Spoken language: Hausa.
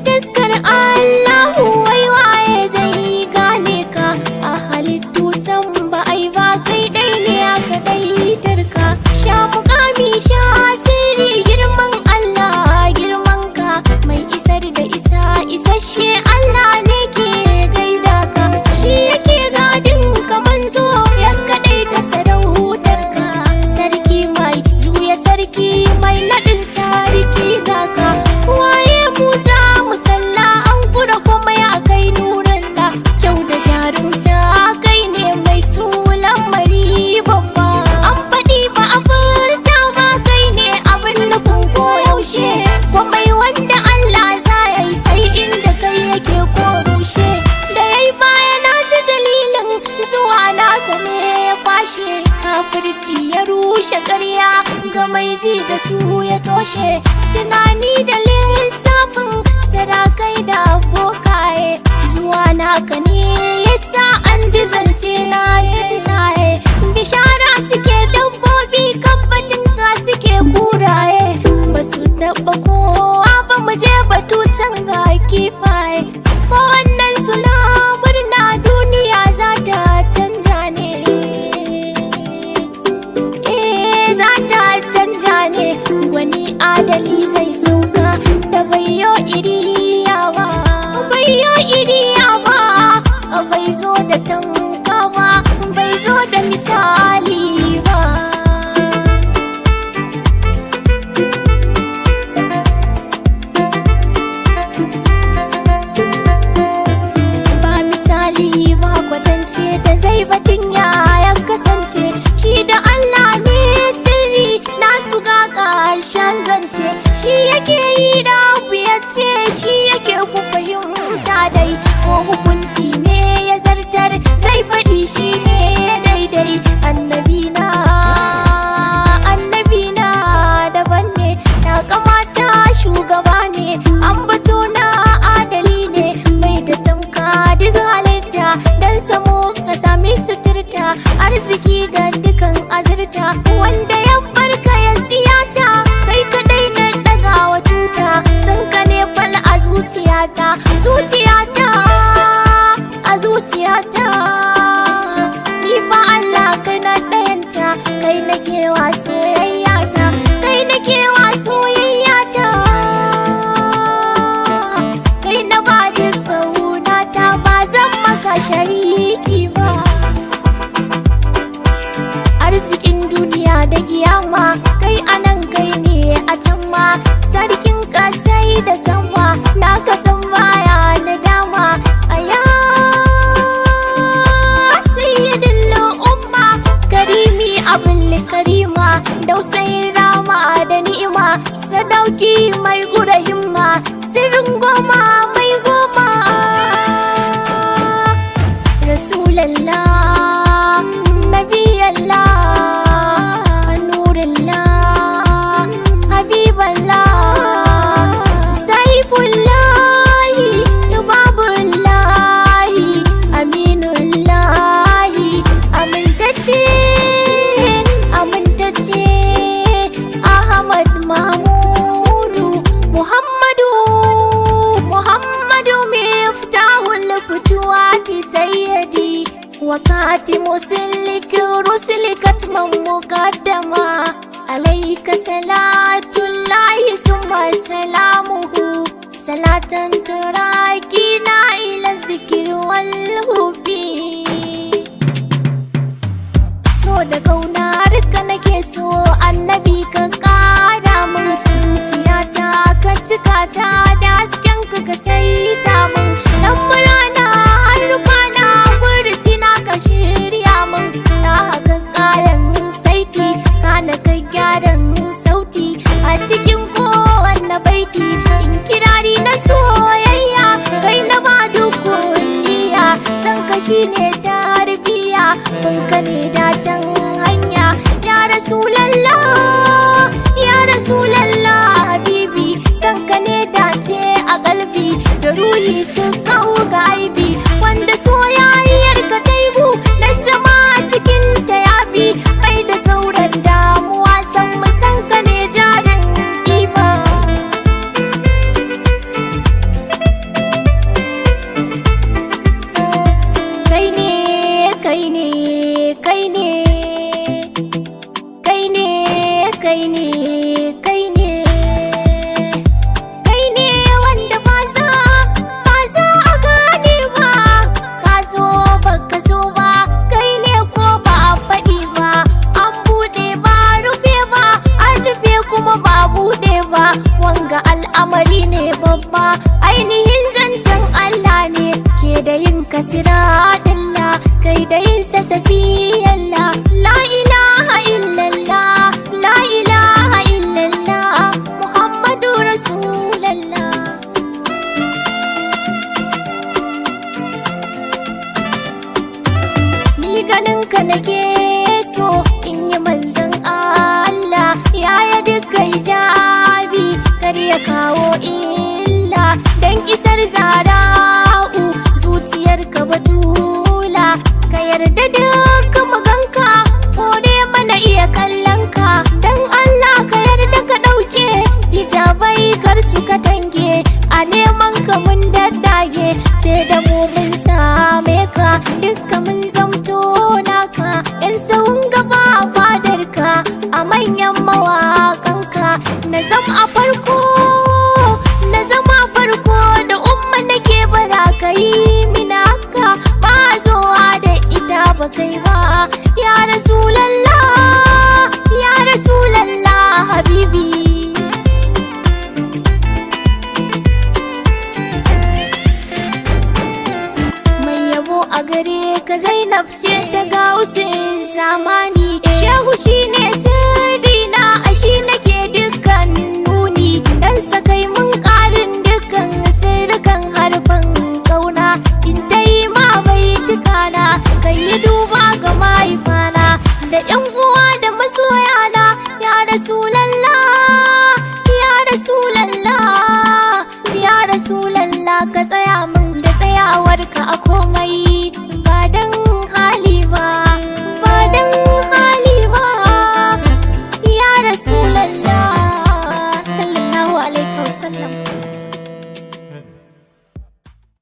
taskar Allahu wai waye zai gane ka a halittu san ba ai ba kai dai ne aka daitar ka sha mukami sha sirri girman Allah girman ka mai isar da isa isasshe Allah ne ke gaida ka shi yake gadin ka manzo ya kadai ta sarautar ka sarki mai juya sarki mai nadin sarki ga ka waye mu za mu kalla an kura kuma ya kai nuran da kyau da jarumta kai ne mai sulan mari babba an faɗi ba a furta ba kai ne abin nufin koyaushe komai wanda Allah za ya yi sai inda kai yake ko rushe da yayi baya na ji dalilin zuwa na game ya kwashe kafirci ya rushe ƙarya ga mai ji da su ya toshe tunani da lissafin sarakai da bokaye zuwa naka ne yasa an ji zance na tsuntsaye bishara suke dabbobi kabbatin ka suke kuraye ba su taɓa kowa ba mu je batu can ga kifaye ko wannan suna murna duniya za ta canja ne za ta canja ne gwani adali zai sauka da bayo iriya ba bayo iriya ba bai zo da tanka ba bai zo da misali ba ba misali ba kwatance da zai batun ya kasance shi da Allah ne sirri nasu ga ƙarshen zance shi yake yi da ce shi yake ku fahimta dai ko hukunci ne ya zartar zai faɗi shi ne daidai annabina daban ne ya kamata shugaba ne ambato na adali ne mai da tamka duk halitta dan samu ka sami suturta arziki ga dukan azurta wanda ya barka ya siyata kai kadai na dagawa tuta san ka ne fal a zuciyata a zuciyata ni fa Allah kai na dayanta kai nake wa soyayya ta kai nake wa soyayya ta kai na ba kauna ta ba zan maka shariki ba arzikin duniya da kiyama kai anan kai ne a can ma sarkin kasai da sama na kasan baya na dama aya sayyidin umma karimi abul karima dausayin rama da ni'ima sadauki mai gura himma sirrin goma mai goma rasulallah nabiyallah nurullah habiballah saifullahi lubabullahi aminullahi amintacce ahmad mahmudu muhammadu miftahul futuwati sayyidi wakati musillik rusulikat muqaddama alayka salatullahi summa salamuhu salatan turakina ila zikr wal hubi so da kaunar ka nake so annabi ka kara min zuciyata ka cika ta da hasken ka saita min nan murana har kwana burjina ka shirya min ta haka karan saiti kana ka gyaran sauti a cikin kowanne baiti in kirari na soyayya kai na ba duk kulliya san ka shine tarbiya kun ka ne dacen hanya ya rasulallah habibi san ka ne dace a kalbi da ruhi su kawo ga aibi wanda soyayyar ka taibu na zama cikin ta yafi bai da sauran damuwa san mu san ka ne jarin iba zara'u zuciyarka batula ka yarda duka maganka kore mana iya kallonka dan Allah ka yarda ka ɗauke hijabai kar su ka tange a neman ka mun daddage ce da mu mun same ka dukka mun zamto naka yan sawun gaba a fadarka a manyan mawaƙanka na zam a farko na zama farko da umma nake bara ka yi mina haka ba zowa da ita ba kai ba ya rasulallah habibi mai yabo a gare ka Zainab ce ta gausin zamani shehu shine sirrina a shi nake dukkan nuni dan sakai mun ƙarin dukkan sirrukan harfan kauna in dai ma bai tukana kai yi duba ga mahaifana da yan uwa da masoyana ya rasulallah ya rasulallah ka tsaya min da tsayawarka a